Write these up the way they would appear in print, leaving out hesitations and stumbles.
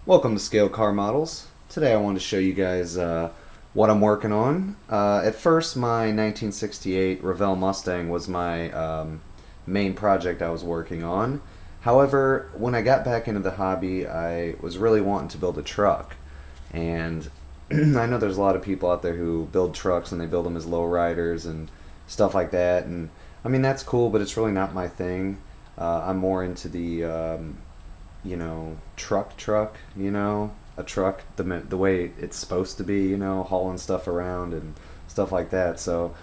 Welcome to ScaleCarModels. Today I want to show you guys what I'm working on. At first, my 1968 Revell Mustang was my main project I was working on. However, when I got back into the hobby, I was really wanting to build a truck. And I know there's a lot of people out there who build trucks and they build them as lowriders and stuff like that. And I mean, that's cool, but it's really not my thing. I'm more into the truck, a truck the way it's supposed to be, hauling stuff around and stuff like that. So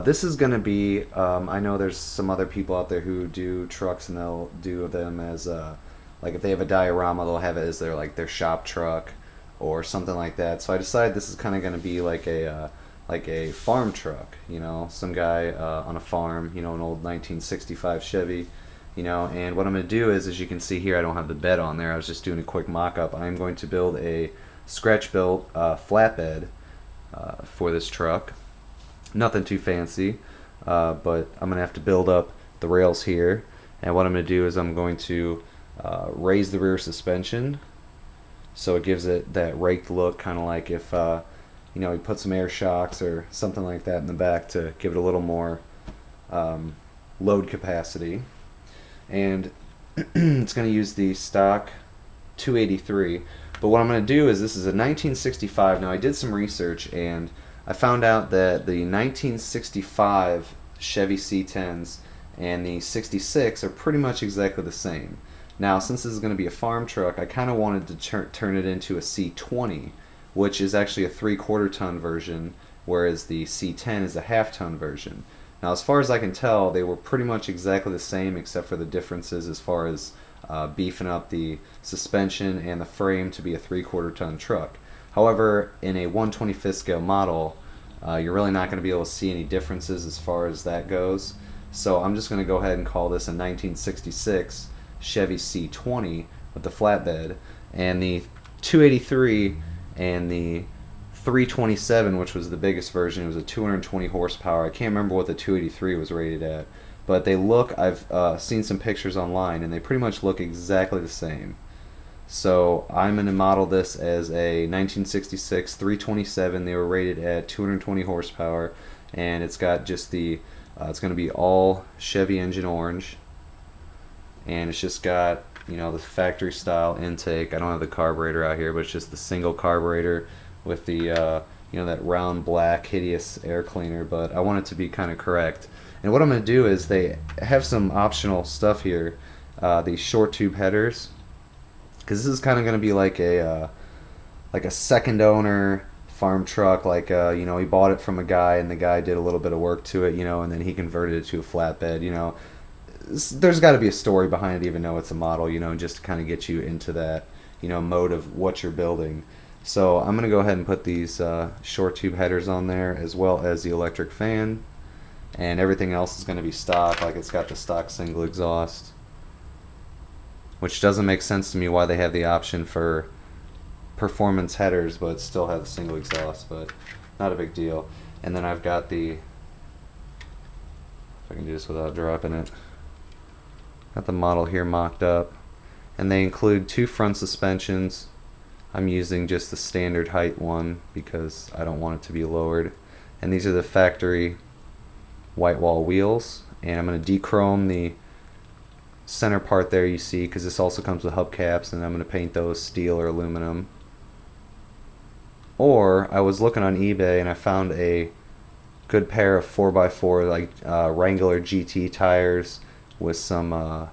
this is going to be, I know there's some other people out there who do trucks and they'll do them as, like if they have a diorama, they'll have it as their shop truck or something like that. So I decided this is kind of going to be like a farm truck, some guy on a farm, an old 1965 Chevy. And what I'm going to do is, as you can see here, I don't have the bed on there. I was just doing a quick mock-up. I'm going to build a scratch-built flatbed for this truck. Nothing too fancy, but I'm going to have to build up the rails here. And what I'm going to do is I'm going to raise the rear suspension so it gives it that raked look, kind of like if we put some air shocks or something like that in the back to give it a little more load capacity. And it's going to use the stock 283. But what I'm going to do is, this is a 1965. Now I did some research and I found out that the 1965 Chevy C10s and the 66 are pretty much exactly the same. Now since this is going to be a farm truck, I kind of wanted to turn it into a C20, which is actually a 3/4 ton version, whereas the C10 is a half-ton version. Now, as far as I can tell, they were pretty much exactly the same, except for the differences as far as beefing up the suspension and the frame to be a 3/4 ton truck. However, in a 1/25th scale model, you're really not going to be able to see any differences as far as that goes. So I'm just going to go ahead and call this a 1966 Chevy C20 with the flatbed, and the 283 and the 327, which was the biggest version. It was a 220 horsepower. I can't remember what the 283 was rated at, but they look, I've seen some pictures online and they pretty much look exactly the same. So I'm going to model this as a 1966 327. They were rated at 220 horsepower, and it's got just the it's going to be all Chevy engine orange, and it's just got the factory style intake. I don't have the carburetor out here, but it's just the single carburetor with the that round black hideous air cleaner, but I want it to be kind of correct. And what I'm going to do is, they have some optional stuff here, these short tube headers, because this is kind of going to be like a second owner farm truck, like he bought it from a guy and the guy did a little bit of work to it, and then he converted it to a flatbed. There's got to be a story behind it, even though it's a model, just to kind of get you into that mode of what you're building. So I'm going to go ahead and put these short tube headers on there, as well as the electric fan, and everything else is going to be stock. Like, it's got the stock single exhaust, which doesn't make sense to me why they have the option for performance headers but still have the single exhaust, but not a big deal. And then I've got if I can do this without dropping it, got the model here mocked up, and they include 2 front suspensions. I'm using just the standard height one because I don't want it to be lowered. And these are the factory white wall wheels. And I'm going to dechrome the center part there, you see, because this also comes with hubcaps, and I'm going to paint those steel or aluminum. Or I was looking on eBay and I found a good pair of 4x4 like Wrangler GT tires with some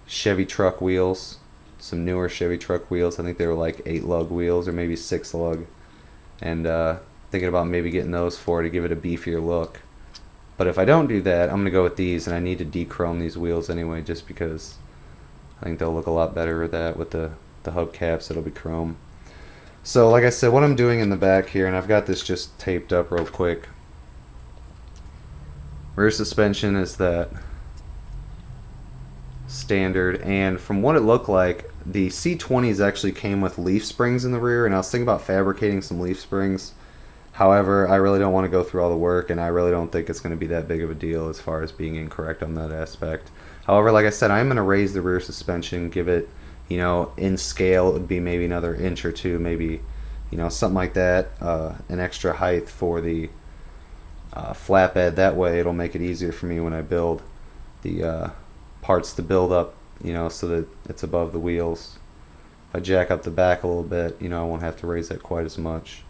Chevy truck wheels. Some newer Chevy truck wheels. I think they were like 8-lug wheels or maybe 6-lug, and thinking about maybe getting those to give it a beefier look. But if I don't do that, I'm gonna go with these, and I need to dechrome these wheels anyway, just because I think they'll look a lot better with that, with the hubcaps. It'll be chrome. So like I said, what I'm doing in the back here, and I've got this just taped up real quick. Rear suspension is that standard, and from what it looked like, the C20s actually came with leaf springs in the rear, and I was thinking about fabricating some leaf springs. However, I really don't want to go through all the work, and I really don't think it's going to be that big of a deal as far as being incorrect on that aspect. However, like I said, I'm going to raise the rear suspension, give it You know, in scale it would be maybe another inch or two, maybe, you know, something like that, an extra height for the flatbed. That way it'll make it easier for me when I build the parts to build up, you know, so that it's above the wheels. If I jack up the back a little bit, you know, I won't have to raise that quite as much.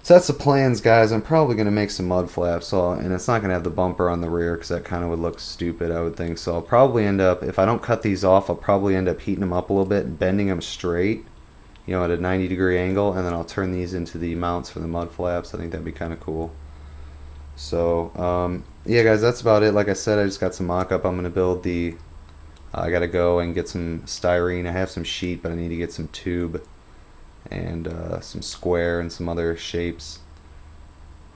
So that's the plans, guys. I'm probably going to make some mud flaps, and it's not going to have the bumper on the rear because that kind of would look stupid, I would think. So I'll probably end up, if I don't cut these off, I'll probably end up heating them up a little bit and bending them straight, you know, at a 90-degree angle, and then I'll turn these into the mounts for the mud flaps. I think that'd be kind of cool. So, yeah, guys, that's about it. Like I said, I just got some mock-up. I'm going to build the, I got to go and get some styrene. I have some sheet, but I need to get some tube and some square and some other shapes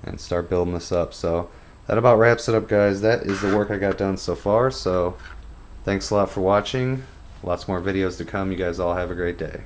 and start building this up. So that about wraps it up, guys. That is the work I got done so far. So thanks a lot for watching. Lots more videos to come. You guys all have a great day.